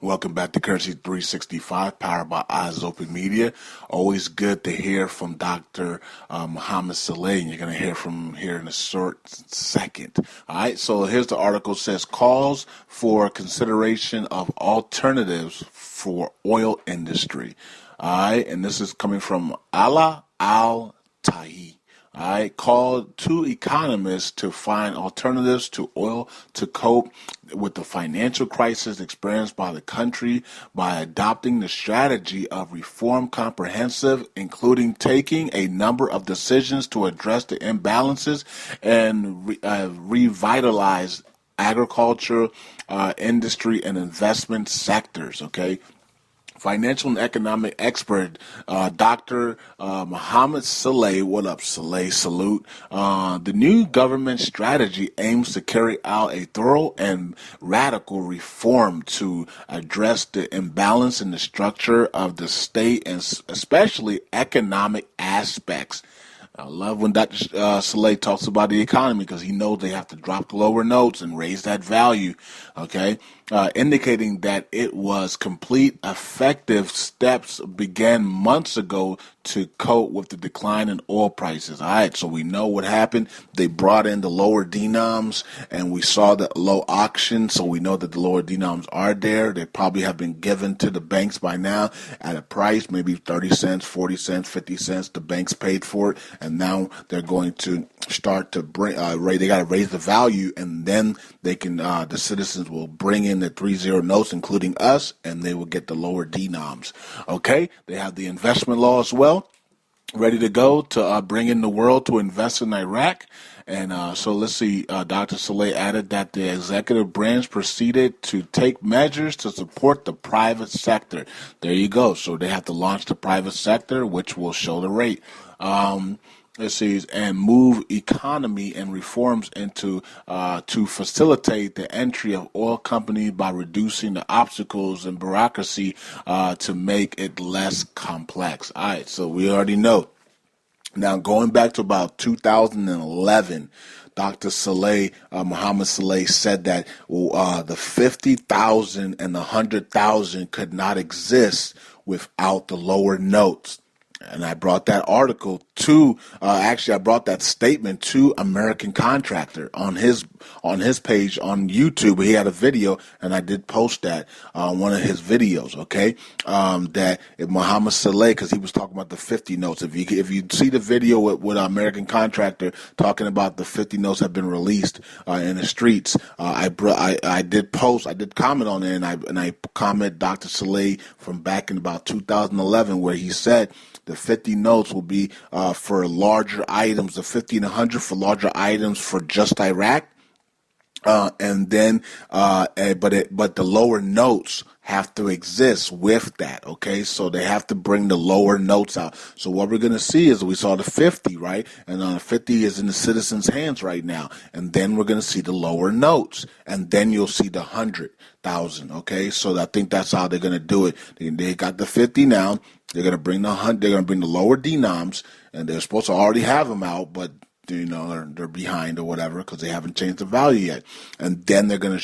Welcome back to Currency 365, powered by Eyes Open Media. Always good to hear from Dr. Mohammed Saleh, and you're going to hear from him here in a short second. All right, so here's the article. It says, calls for consideration of alternatives for oil industry. All right, and this is coming from Ala Al-Tahi. I called two economists to find alternatives to oil to cope with the financial crisis experienced by the country by adopting the strategy of reform comprehensive, including taking a number of decisions to address the imbalances and revitalize agriculture, industry, and investment sectors. Okay. Financial and economic expert, Dr. Mohammed Saleh. What up, Saleh? Salute. The new government strategy aims to carry out a thorough and radical reform to address the imbalance in the structure of the state and especially economic aspects. I love when Dr. Saleh talks about the economy because he knows they have to drop the lower notes and raise that value, okay? Indicating that it was complete effective steps began months ago to cope with the decline in oil prices. All right, so we know what happened. They brought in the lower denoms, and we saw the low auction, so we know that the lower denoms are there. They probably have been given to the banks by now at a price, maybe 30 cents, 40 cents, 50 cents. The banks paid for it, and now they're going to start to bring, they got to raise the value, and then they can, the citizens will bring in the 3-0 notes, including us, and they will get the lower denoms. Okay, they have the investment law as well, ready to go to bring in the world to invest in Iraq. And so let's see, Dr. Saleh added that the executive branch proceeded to take measures to support the private sector. There you go. So they have to launch the private sector, which will show the rate. Let's see, and move economy and reforms into to facilitate the entry of oil companies by reducing the obstacles and bureaucracy to make it less complex. All right, so we already know. Now, going back to about 2011, Dr. Saleh, Mohammed Saleh said that the 50,000 and the 100,000 could not exist without the lower notes. And I brought that article to, I brought that statement to American Contractor on his page on YouTube. He had a video, and I did post that on one of his videos. Okay, that Mohammed Saleh, because he was talking about the 50 notes. If you see the video with American Contractor talking about the 50 notes have been released in the streets, I did comment on it, and I comment Dr. Saleh from back in about 2011 where he said the 50 notes will be for larger items, the 50 and 100 for larger items for just Iraq, and then but the lower notes have to exist with that. Okay, so they have to bring the lower notes out. So what we're gonna see is we saw the 50, right, and the 50 is in the citizens' hands right now, and then we're gonna see the lower notes, and then you'll see the 100,000. Okay, so I think that's how they're gonna do it. They got the 50 now. They're gonna bring the 100. They're gonna bring the lower denoms, and they're supposed to already have them out, but they're behind or whatever because they haven't changed the value yet. And then they're gonna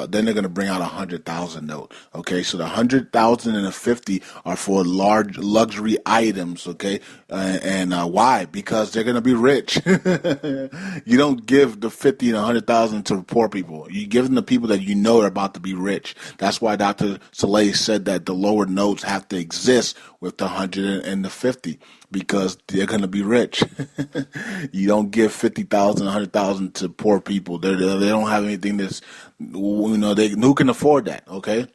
then they're gonna bring out 100,000 note. Okay, so the 100,000 and the 50 are for large luxury items. Okay, and why? Because they're gonna be rich. You don't give the 50 and 100,000 to poor people. You give them to people that you know are about to be rich. That's why Dr. Saleh said that the lower notes have to exist with the 100 and the 50 because they're going to be rich. You don't give 50,000, 100,000 to poor people. They don't have anything that's, who can afford that, okay?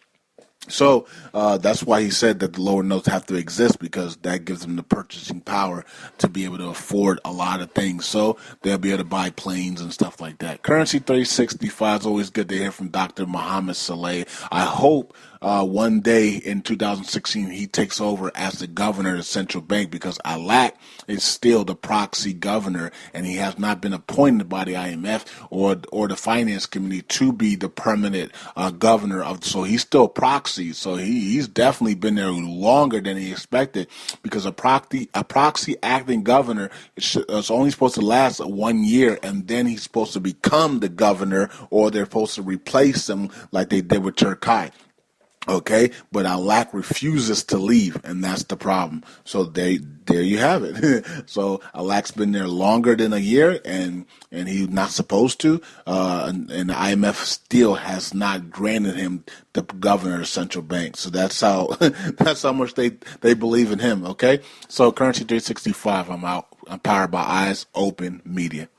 So that's why he said that the lower notes have to exist because that gives them the purchasing power to be able to afford a lot of things. So they'll be able to buy planes and stuff like that. Currency 365 is always good to hear from Dr. Mohammed Saleh. I hope one day in 2016 he takes over as the governor of the central bank because Iraq is still the proxy governor and he has not been appointed by the IMF or the finance committee to be the permanent governor of. So he's still proxy. So he's definitely been there longer than he expected because a proxy acting governor is only supposed to last 1 year and then he's supposed to become the governor or they're supposed to replace him like they did with Turkai. Okay, but Alac refuses to leave, and that's the problem. So there you have it. So Alac's been there longer than a year, and he's not supposed to. And the IMF still has not granted him the governor of the central bank. So that's how that's how much they believe in him. Okay, so Currency 365. I'm out. I'm powered by Eyes Open Media.